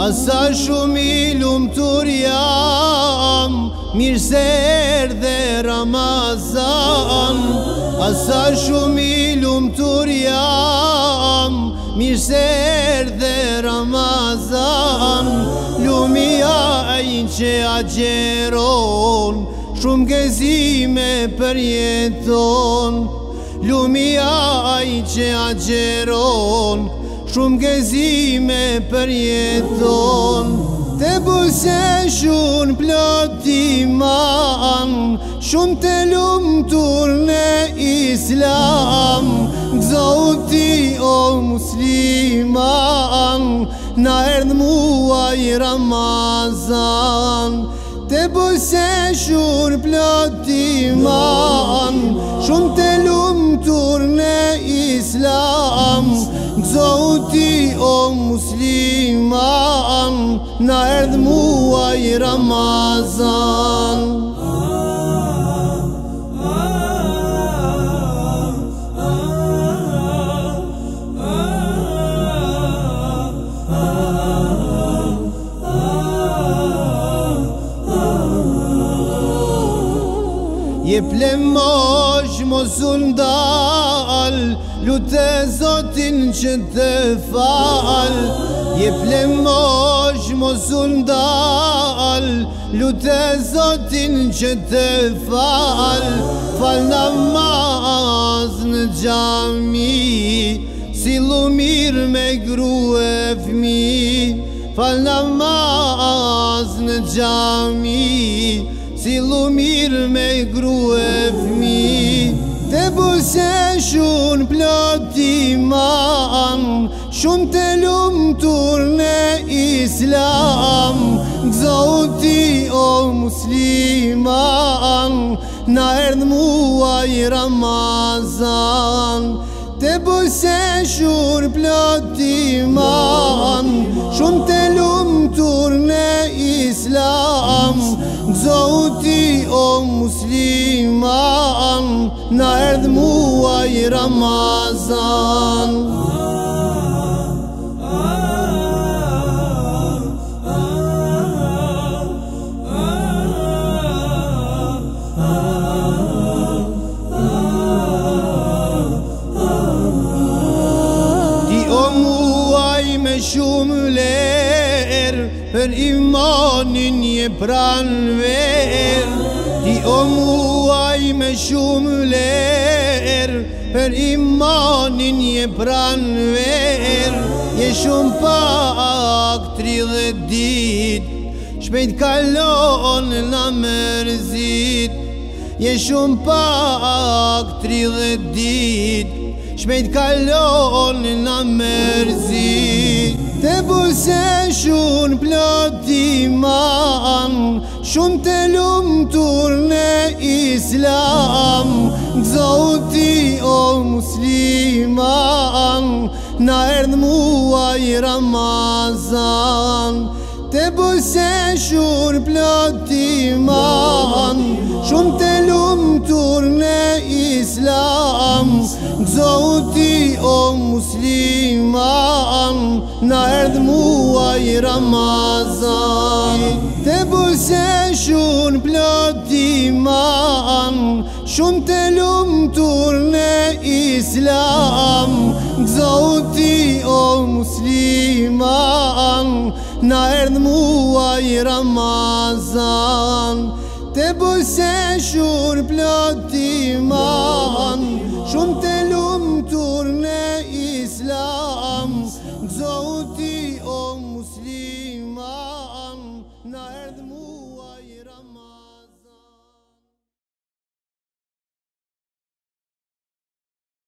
Asa shumë i lumtur jam, mirë se erdhe Ramazan. Asa shumë i lumtur jam, mirë se erdhe Ramazan. Lumia ai që agjeron, shumë gëzime përjeton. Lumia ai që agjeron, shumë gëzime përjeton. Te buseshun plot iman, shumë të lumtur në Islam. Gëzoti o musliman, na erdh muaj Ramazan. Te buseshun plot iman, shumë të lumtur në Islam. Gëzoti o musliman, na erdh muaj Ramazan. Jep lemosh mos u ndal, lute Zotin që të fal. Jep lemosh mos u ndal, lute Zotin që të fal. Fal namaz në xhami, sillu mirë me grua e fëmijë. Fal namaz në xhami, sillu mirë me grua e fëmijë. Te buseshun plot iman, shumë të lumtur në Islam. Gëzoti o musliman, na erdh muaj Ramazan. Te buseshun plot iman, shumë të lumtur në Islam. Gëzoti o musliman, na erdh muaj Ramazan. Shumë ler, për imanin je pranver. Ti o muaj me shumë ler, për imanin je pranver. Je shumë pak 30 dit, shpejt kalon na mërzit. Je shumë pak 30 dit, shpejt kalon na mërzit. Te buseshun plot iman, shumë të lumtur në Islam. Gëzoti o musliman, na erdh muaj Ramazan. Te buseshun plot iman, shumë të lumtur në Islam. Gëzoti o musliman, na erdh muaj Ramazan. Te buseshun plot iman, shumë të lumtur në Islam. Gëzoti o musliman, na erdh muaj Ramazan. Te buseshun plot iman, shumë të lumtur në Islam. Gëzoti